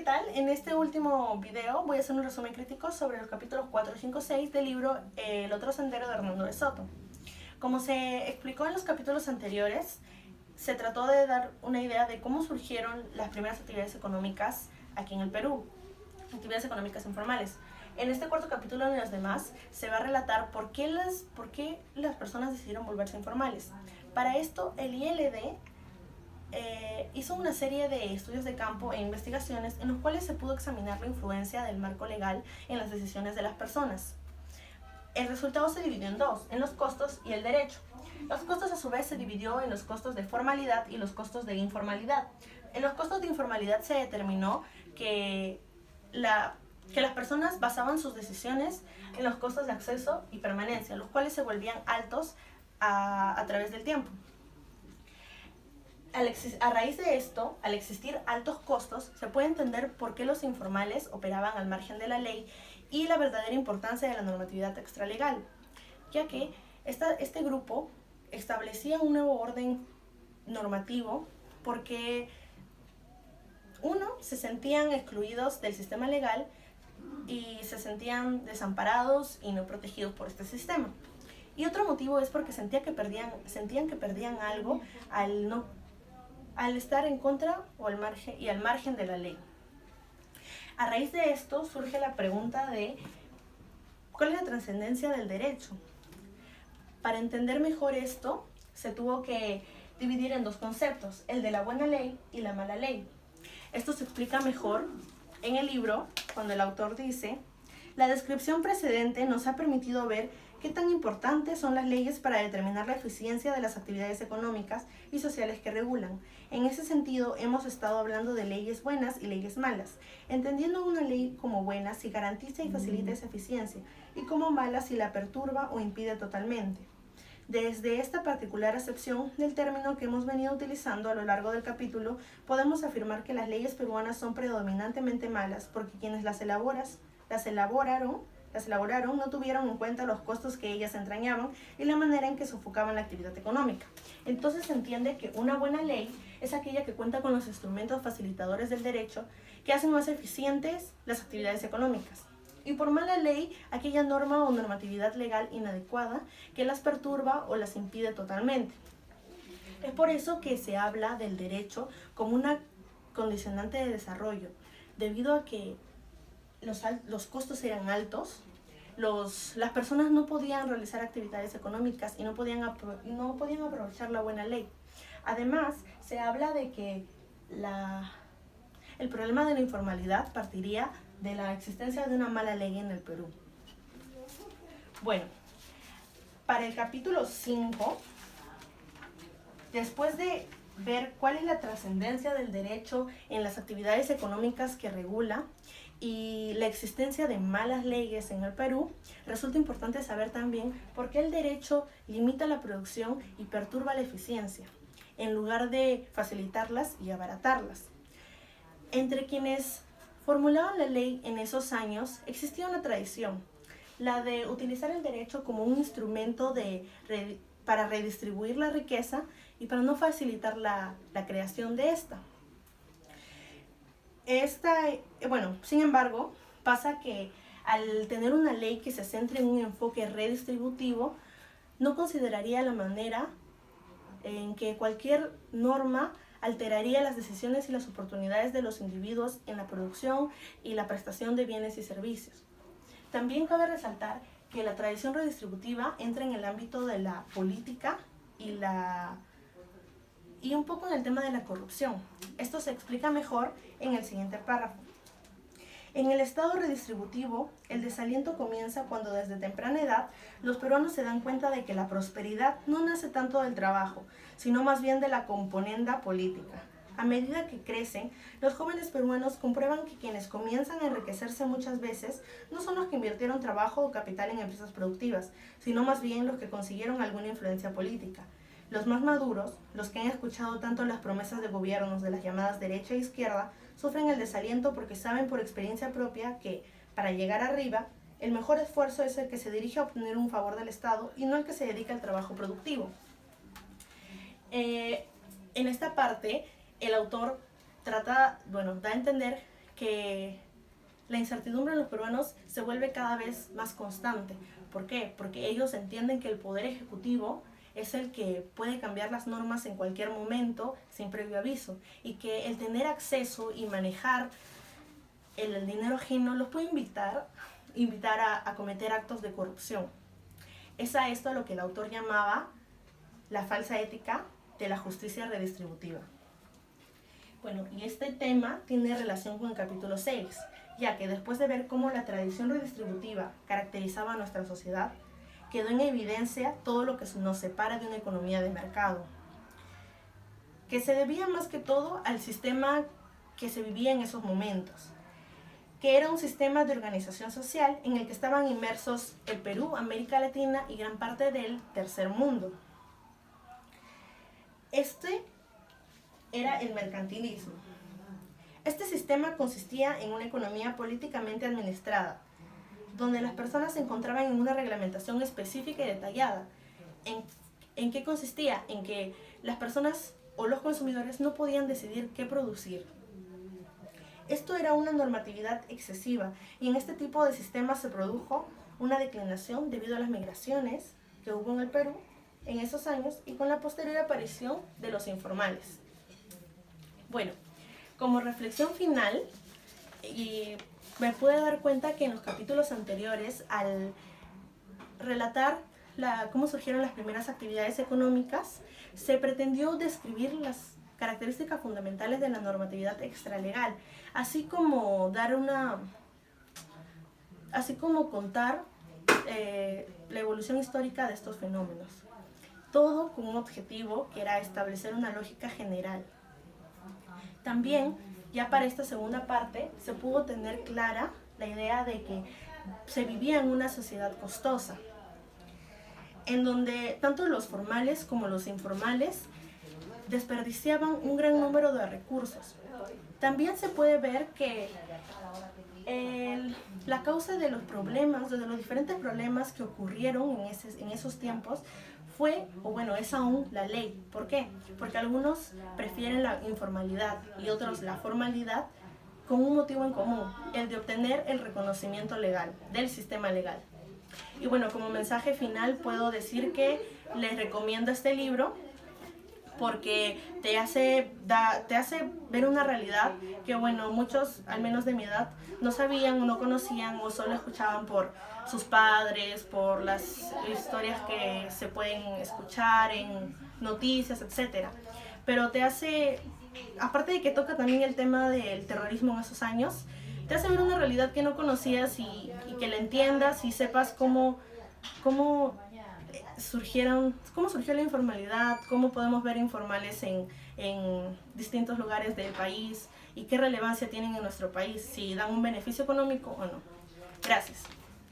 tal? En este último video voy a hacer un resumen crítico sobre los capítulos 4, 5, 6 del libro El otro sendero de Hernando de Soto. Como se explicó en los capítulos anteriores, se trató de dar una idea de cómo surgieron las primeras actividades económicas aquí en el Perú, actividades económicas informales. En este cuarto capítulo y en los demás se va a relatar por qué las personas decidieron volverse informales. Para esto, el ILD hizo una serie de estudios de campo e investigaciones en los cuales se pudo examinar la influencia del marco legal en las decisiones de las personas. El resultado se dividió en dos, en los costos y el derecho. Los costos a su vez se dividió en los costos de formalidad y los costos de informalidad. En los costos de informalidad se determinó que las personas basaban sus decisiones en los costos de acceso y permanencia, los cuales se volvían altos a través del tiempo. A raíz de esto, al existir altos costos, se puede entender por qué los informales operaban al margen de la ley y la verdadera importancia de la normatividad extralegal, ya que este grupo establecía un nuevo orden normativo porque, uno, se sentían excluidos del sistema legal y se sentían desamparados y no protegidos por este sistema. Y otro motivo es porque sentían que perdían algo al estar en contra o al margen de la ley. A raíz de esto surge la pregunta de ¿cuál es la trascendencia del derecho? Para entender mejor esto, se tuvo que dividir en dos conceptos, el de la buena ley y la mala ley. Esto se explica mejor en el libro, cuando el autor dice: la descripción precedente nos ha permitido ver qué tan importantes son las leyes para determinar la eficiencia de las actividades económicas y sociales que regulan. En ese sentido, hemos estado hablando de leyes buenas y leyes malas, entendiendo una ley como buena si garantiza y facilita esa eficiencia, y como mala si la perturba o impide totalmente. Desde esta particular acepción del término que hemos venido utilizando a lo largo del capítulo, podemos afirmar que las leyes peruanas son predominantemente malas porque quienes las elaboraron no tuvieron en cuenta los costos que ellas entrañaban y la manera en que sofocaban la actividad económica. Entonces se entiende que una buena ley es aquella que cuenta con los instrumentos facilitadores del derecho que hacen más eficientes las actividades económicas. Y por mala ley, aquella norma o normatividad legal inadecuada que las perturba o las impide totalmente. Es por eso que se habla del derecho como una condicionante de desarrollo, debido a que los costos eran altos, las personas no podían realizar actividades económicas y no podían aprovechar la buena ley. Además, se habla de que el problema de la informalidad partiría de la existencia de una mala ley en el Perú. Bueno, para el capítulo 5, después de ver cuál es la trascendencia del derecho en las actividades económicas que regula y la existencia de malas leyes en el Perú, resulta importante saber también por qué el derecho limita la producción y perturba la eficiencia, en lugar de facilitarlas y abaratarlas. Entre quienes formulaban la ley en esos años existía una tradición, la de utilizar el derecho como un instrumento para redistribuir la riqueza y para no facilitar la creación de esta. Sin embargo, pasa que al tener una ley que se centre en un enfoque redistributivo, no consideraría la manera en que cualquier norma alteraría las decisiones y las oportunidades de los individuos en la producción y la prestación de bienes y servicios. También cabe resaltar que la tradición redistributiva entra en el ámbito de la política y un poco en el tema de la corrupción. Esto se explica mejor en el siguiente párrafo. En el estado redistributivo, el desaliento comienza cuando desde temprana edad los peruanos se dan cuenta de que la prosperidad no nace tanto del trabajo, sino más bien de la componenda política. A medida que crecen, los jóvenes peruanos comprueban que quienes comienzan a enriquecerse muchas veces no son los que invirtieron trabajo o capital en empresas productivas, sino más bien los que consiguieron alguna influencia política. Los más maduros, los que han escuchado tanto las promesas de gobiernos de las llamadas derecha e izquierda, sufren el desaliento porque saben por experiencia propia que, para llegar arriba, el mejor esfuerzo es el que se dirige a obtener un favor del Estado y no el que se dedica al trabajo productivo. En esta parte, el autor da a entender que la incertidumbre en los peruanos se vuelve cada vez más constante. ¿Por qué? Porque ellos entienden que el poder ejecutivo es el que puede cambiar las normas en cualquier momento sin previo aviso, y que el tener acceso y manejar el dinero ajeno los puede invitar a cometer actos de corrupción. Es a esto a lo que el autor llamaba la falsa ética de la justicia redistributiva. Bueno, y este tema tiene relación con el capítulo 6, ya que después de ver cómo la tradición redistributiva caracterizaba a nuestra sociedad, quedó en evidencia todo lo que nos separa de una economía de mercado, que se debía más que todo al sistema que se vivía en esos momentos, que era un sistema de organización social en el que estaban inmersos el Perú, América Latina y gran parte del tercer mundo. Este era el mercantilismo. Este sistema consistía en una economía políticamente administrada, donde las personas se encontraban en una reglamentación específica y detallada. ¿En qué consistía? En que las personas o los consumidores no podían decidir qué producir. Esto era una normatividad excesiva, y en este tipo de sistemas se produjo una declinación debido a las migraciones que hubo en el Perú en esos años y con la posterior aparición de los informales. Bueno, como reflexión final, y me pude dar cuenta que en los capítulos anteriores, al relatar cómo surgieron las primeras actividades económicas, se pretendió describir las características fundamentales de la normatividad extralegal, así como contar la evolución histórica de estos fenómenos. Todo con un objetivo que era establecer una lógica general. También, ya para esta segunda parte, se pudo tener clara la idea de que se vivía en una sociedad costosa, en donde tanto los formales como los informales desperdiciaban un gran número de recursos. También se puede ver que la causa de los problemas, de los diferentes problemas que ocurrieron en esos tiempos, es aún la ley. ¿Por qué? Porque algunos prefieren la informalidad y otros la formalidad, con un motivo en común, el de obtener el reconocimiento legal del sistema legal. Y bueno, como mensaje final puedo decir que les recomiendo este libro porque te hace ver una realidad que, muchos, al menos de mi edad, no sabían, no conocían o solo escuchaban por sus padres, por las historias que se pueden escuchar en noticias, etc. Pero te hace, aparte de que toca también el tema del terrorismo en esos años, te hace ver una realidad que no conocías y que la entiendas y sepas cómo surgió la informalidad, cómo podemos ver informales en distintos lugares del país y qué relevancia tienen en nuestro país, si dan un beneficio económico o no. Gracias.